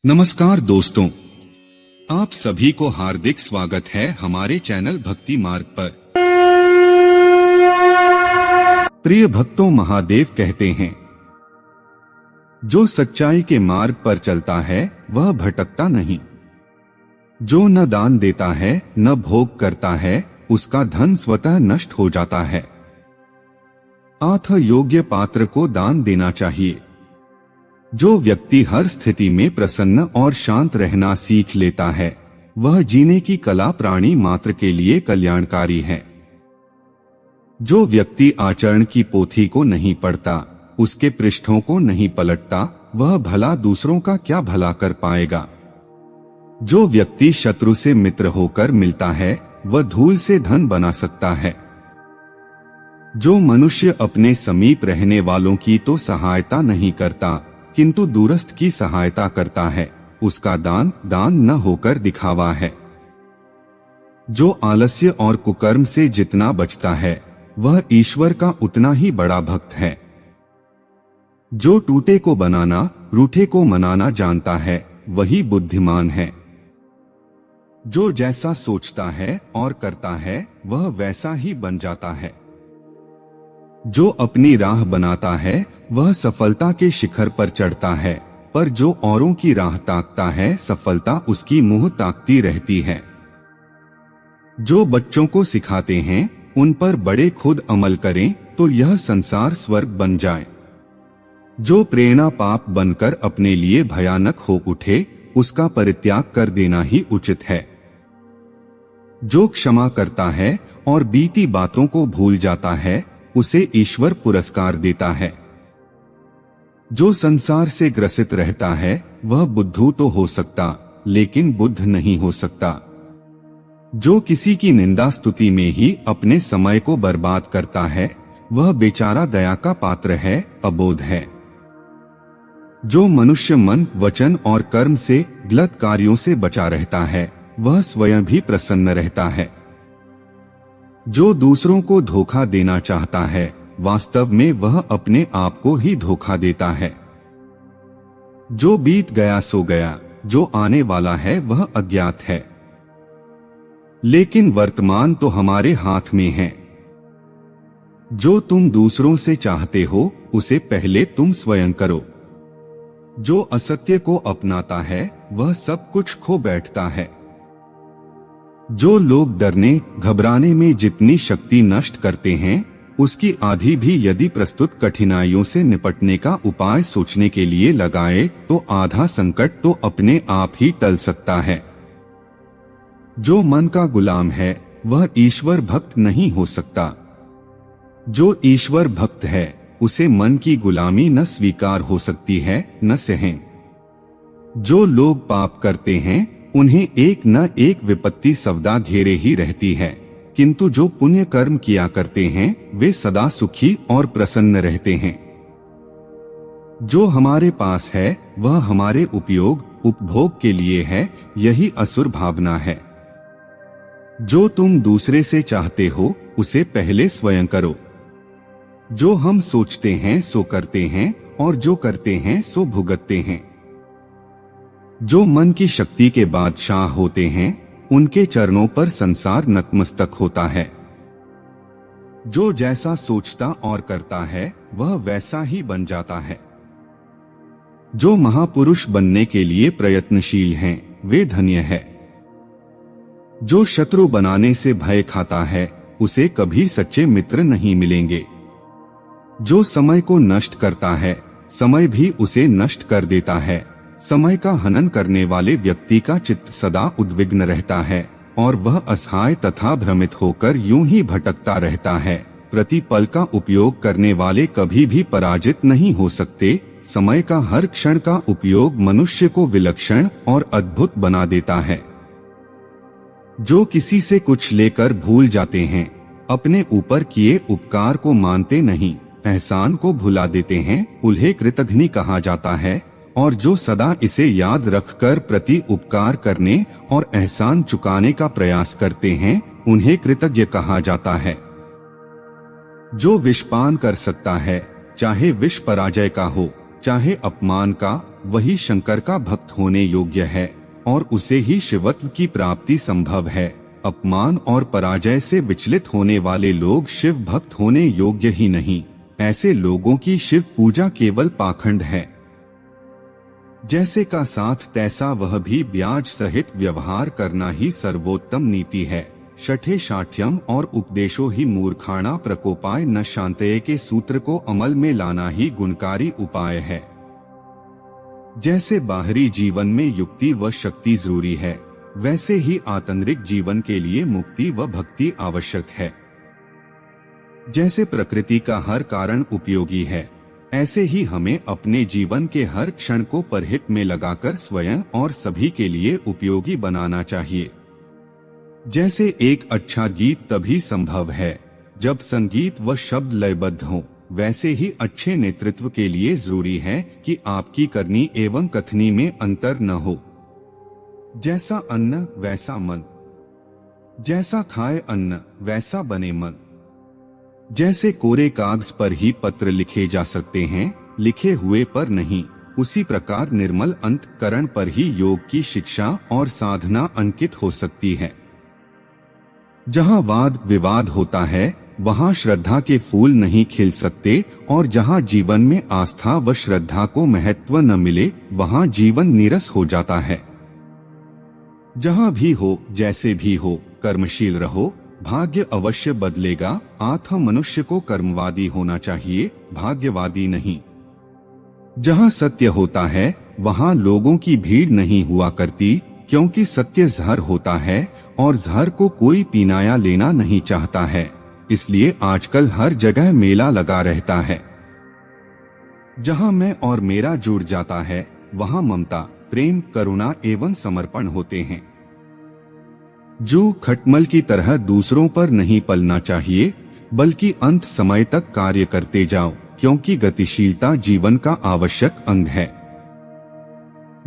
नमस्कार दोस्तों, आप सभी को हार्दिक स्वागत है हमारे चैनल भक्ति मार्ग पर। प्रिय भक्तों, महादेव कहते हैं, जो सच्चाई के मार्ग पर चलता है वह भटकता नहीं। जो न दान देता है न भोग करता है, उसका धन स्वतः नष्ट हो जाता है। अतः योग्य पात्र को दान देना चाहिए। जो व्यक्ति हर स्थिति में प्रसन्न और शांत रहना सीख लेता है, वह जीने की कला प्राणी मात्र के लिए कल्याणकारी है। जो व्यक्ति आचरण की पोथी को नहीं पढ़ता, उसके पृष्ठों को नहीं पलटता, वह भला दूसरों का क्या भला कर पाएगा। जो व्यक्ति शत्रु से मित्र होकर मिलता है, वह धूल से धन बना सकता है। जो मनुष्य अपने समीप रहने वालों की तो सहायता नहीं करता, किंतु दूरस्थ की सहायता करता है, उसका दान न होकर दिखावा है। जो आलस्य और कुकर्म से जितना बचता है, वह ईश्वर का उतना ही बड़ा भक्त है। जो टूटे को बनाना, रूठे को मनाना जानता है, वही बुद्धिमान है। जो जैसा सोचता है और करता है, वह वैसा ही बन जाता है। जो अपनी राह बनाता है, वह सफलता के शिखर पर चढ़ता है, पर जो औरों की राह ताकता है, सफलता उसकी मुंह ताकती रहती है। जो बच्चों को सिखाते हैं, उन पर बड़े खुद अमल करें तो यह संसार स्वर्ग बन जाए। जो प्रेरणा पाप बनकर अपने लिए भयानक हो उठे, उसका परित्याग कर देना ही उचित है। जो क्षमा करता है और बीती बातों को भूल जाता है, उसे ईश्वर पुरस्कार देता है। जो संसार से ग्रसित रहता है, वह बुद्धू तो हो सकता, लेकिन बुद्ध नहीं हो सकता। जो किसी की निंदा स्तुति में ही अपने समय को बर्बाद करता है, वह बेचारा दया का पात्र है, अबोध है। जो मनुष्य मन, वचन और कर्म से गलत कार्यों से बचा रहता है, वह स्वयं भी प्रसन्न रहता है। जो दूसरों को धोखा देना चाहता है, वास्तव में वह अपने आप को ही धोखा देता है। जो बीत गया सो गया, जो आने वाला है वह अज्ञात है, लेकिन वर्तमान तो हमारे हाथ में है। जो तुम दूसरों से चाहते हो, उसे पहले तुम स्वयं करो। जो असत्य को अपनाता है, वह सब कुछ खो बैठता है। जो लोग डरने घबराने में जितनी शक्ति नष्ट करते हैं, उसकी आधी भी यदि प्रस्तुत कठिनाइयों से निपटने का उपाय सोचने के लिए लगाए, तो आधा संकट तो अपने आप ही टल सकता है। जो मन का गुलाम है, वह ईश्वर भक्त नहीं हो सकता। जो ईश्वर भक्त है, उसे मन की गुलामी न स्वीकार हो सकती है, न सहे। जो लोग पाप करते हैं, उन्हें एक न एक विपत्ति सवदा घेरे ही रहती है, किंतु जो पुण्य कर्म किया करते हैं, वे सदा सुखी और प्रसन्न रहते हैं। जो हमारे पास है, वह हमारे उपयोग उपभोग के लिए है, यही असुर भावना है। जो तुम दूसरे से चाहते हो, उसे पहले स्वयं करो। जो हम सोचते हैं सो करते हैं, और जो करते हैं सो भुगतते हैं। जो मन की शक्ति के बादशाह होते हैं, उनके चरणों पर संसार नतमस्तक होता है। जो जैसा सोचता और करता है, वह वैसा ही बन जाता है। जो महापुरुष बनने के लिए प्रयत्नशील हैं, वे धन्य है। जो शत्रु बनाने से भय खाता है, उसे कभी सच्चे मित्र नहीं मिलेंगे। जो समय को नष्ट करता है, समय भी उसे नष्ट कर देता है। समय का हनन करने वाले व्यक्ति का चित्त सदा उद्विग्न रहता है, और वह असहाय तथा भ्रमित होकर यूं ही भटकता रहता है। प्रतिपल का उपयोग करने वाले कभी भी पराजित नहीं हो सकते। समय का हर क्षण का उपयोग मनुष्य को विलक्षण और अद्भुत बना देता है। जो किसी से कुछ लेकर भूल जाते हैं, अपने ऊपर किए उपकार को मानते नहीं, एहसान को भुला देते हैं, उन्हें कृतघ्नि कहा जाता है। और जो सदा इसे याद रखकर प्रति उपकार करने और एहसान चुकाने का प्रयास करते हैं, उन्हें कृतज्ञ कहा जाता है। जो विषपान कर सकता है, चाहे विष पराजय का हो, चाहे अपमान का, वही शंकर का भक्त होने योग्य है और उसे ही शिवत्व की प्राप्ति संभव है। अपमान और पराजय से विचलित होने वाले लोग शिव भक्त होने योग्य ही नहीं। ऐसे लोगों की शिव पूजा केवल पाखंड है। जैसे का साथ तैसा वह भी ब्याज सहित व्यवहार करना ही सर्वोत्तम नीति है। शठे शाठ्यम और उपदेशो ही मूर्खाणा प्रकोपाय न शांतये के सूत्र को अमल में लाना ही गुणकारी उपाय है। जैसे बाहरी जीवन में युक्ति व शक्ति जरूरी है, वैसे ही आंतरिक जीवन के लिए मुक्ति व भक्ति आवश्यक है। जैसे प्रकृति का हर कारण उपयोगी है, ऐसे ही हमें अपने जीवन के हर क्षण को परहित में लगाकर स्वयं और सभी के लिए उपयोगी बनाना चाहिए। जैसे एक अच्छा गीत तभी संभव है जब संगीत व शब्द लयबद्ध हों, वैसे ही अच्छे नेतृत्व के लिए जरूरी है कि आपकी करनी एवं कथनी में अंतर न हो। जैसा अन्न वैसा मन, जैसा खाए अन्न वैसा बने मन। जैसे कोरे कागज पर ही पत्र लिखे जा सकते हैं, लिखे हुए पर नहीं, उसी प्रकार निर्मल अंतःकरण पर ही योग की शिक्षा और साधना अंकित हो सकती है। जहाँ वाद विवाद होता है, वहाँ श्रद्धा के फूल नहीं खिल सकते, और जहाँ जीवन में आस्था व श्रद्धा को महत्व न मिले, वहाँ जीवन नीरस हो जाता है। जहाँ भी हो, जैसे भी हो, कर्मशील रहो, भाग्य अवश्य बदलेगा। आत्म मनुष्य को कर्मवादी होना चाहिए, भाग्यवादी नहीं। जहाँ सत्य होता है, वहाँ लोगों की भीड़ नहीं हुआ करती, क्योंकि सत्य जहर होता है और जहर को कोई पीनाया लेना नहीं चाहता है। इसलिए आजकल हर जगह मेला लगा रहता है। जहाँ मैं और मेरा जुड़ जाता है, वहाँ ममता, प्रेम, करुणा एवं समर्पण होते हैं। जो खटमल की तरह दूसरों पर नहीं पलना चाहिए, बल्कि अंत समय तक कार्य करते जाओ, क्योंकि गतिशीलता जीवन का आवश्यक अंग है।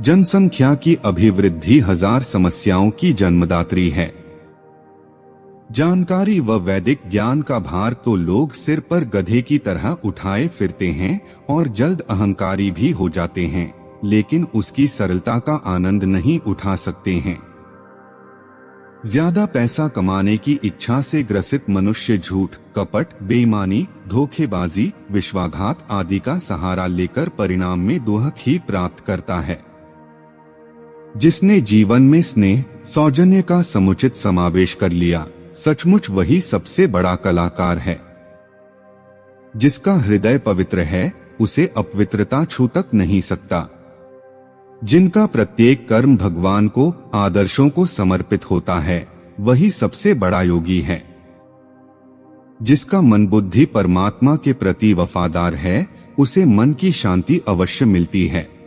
जनसंख्या की अभिवृद्धि हजार समस्याओं की जन्मदात्री है। जानकारी व वैदिक ज्ञान का भार तो लोग सिर पर गधे की तरह उठाए फिरते हैं और जल्द अहंकारी भी हो जाते हैं, लेकिन उसकी सरलता का आनंद नहीं उठा सकते हैं। ज्यादा पैसा कमाने की इच्छा से ग्रसित मनुष्य झूठ, कपट, बेईमानी, धोखेबाजी, विश्वासघात आदि का सहारा लेकर परिणाम में दुख ही प्राप्त करता है। जिसने जीवन में स्नेह, सौजन्य का समुचित समावेश कर लिया, सचमुच वही सबसे बड़ा कलाकार है। जिसका हृदय पवित्र है, उसे अपवित्रता छू तक नहीं सकता। जिनका प्रत्येक कर्म भगवान को, आदर्शों को समर्पित होता है, वही सबसे बड़ा योगी है। जिसका मन बुद्धि परमात्मा के प्रति वफादार है, उसे मन की शांति अवश्य मिलती है।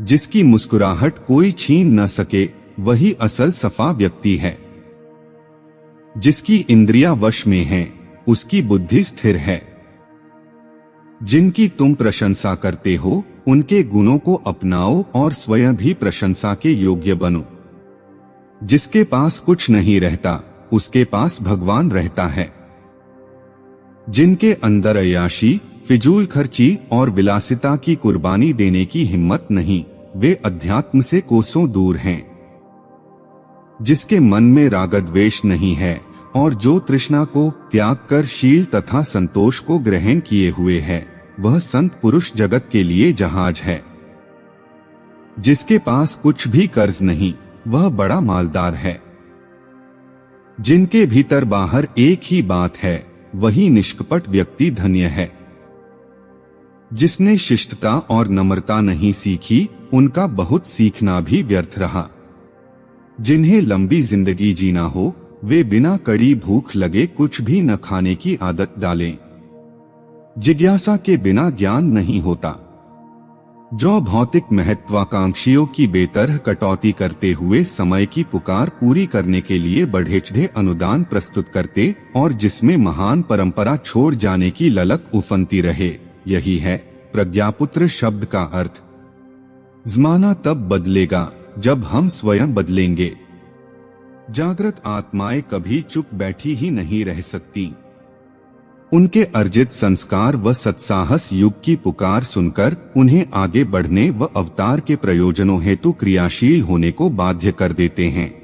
जिसकी मुस्कुराहट कोई छीन न सके, वही असल सफा व्यक्ति है। जिसकी इंद्रियां वश में हैं, उसकी बुद्धि स्थिर है। जिनकी तुम प्रशंसा करते हो, उनके गुणों को अपनाओ और स्वयं भी प्रशंसा के योग्य बनो। जिसके पास कुछ नहीं रहता, उसके पास भगवान रहता है। जिनके अंदर अय्याशी, फिजूल खर्ची और विलासिता की कुर्बानी देने की हिम्मत नहीं, वे अध्यात्म से कोसों दूर हैं। जिसके मन में राग द्वेष नहीं है और जो तृष्णा को त्याग कर शील तथा संतोष को ग्रहण किए हुए है, वह संत पुरुष जगत के लिए जहाज है। जिसके पास कुछ भी कर्ज नहीं, वह बड़ा मालदार है। जिनके भीतर बाहर एक ही बात है, वही निष्कपट व्यक्ति धन्य है। जिसने शिष्टता और नम्रता नहीं सीखी, उनका बहुत सीखना भी व्यर्थ रहा। जिन्हें लंबी जिंदगी जीना हो, वे बिना कड़ी भूख लगे कुछ भी न खाने की आदत डालें। जिज्ञासा के बिना ज्ञान नहीं होता। जो भौतिक महत्वाकांक्षियों की बेतरह कटौती करते हुए समय की पुकार पूरी करने के लिए बढ़े-चढ़े अनुदान प्रस्तुत करते और जिसमें महान परंपरा छोड़ जाने की ललक उफनती रहे, यही है प्रज्ञापुत्र शब्द का अर्थ। ज़माना तब बदलेगा जब हम स्वयं बदलेंगे। जागृत आत्माएं कभी चुप बैठी ही नहीं रह सकती। उनके अर्जित संस्कार व सत्साहस युग की पुकार सुनकर उन्हें आगे बढ़ने व अवतार के प्रयोजनों हेतु क्रियाशील होने को बाध्य कर देते हैं।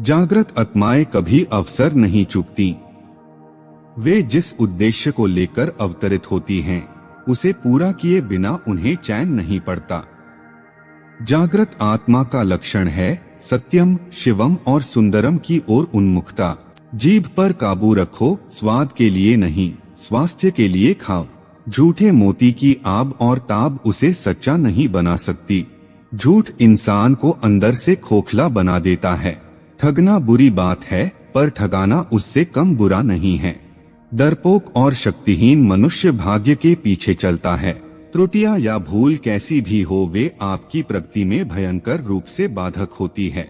जागृत आत्माएं कभी अवसर नहीं चूकती। वे जिस उद्देश्य को लेकर अवतरित होती हैं, उसे पूरा किए बिना उन्हें चैन नहीं पड़ता। जागृत आत्मा का लक्षण है सत्यम, शिवम और सुंदरम की ओर उन्मुखता। जीभ पर काबू रखो, स्वाद के लिए नहीं, स्वास्थ्य के लिए खाओ। झूठे मोती की आब और ताब उसे सच्चा नहीं बना सकती। झूठ इंसान को अंदर से खोखला बना देता है। ठगना बुरी बात है, पर ठगाना उससे कम बुरा नहीं है। डरपोक और शक्तिहीन मनुष्य भाग्य के पीछे चलता है। त्रुटियां या भूल कैसी भी हो, वे आपकी प्रगति में भयंकर रूप से बाधक होती है।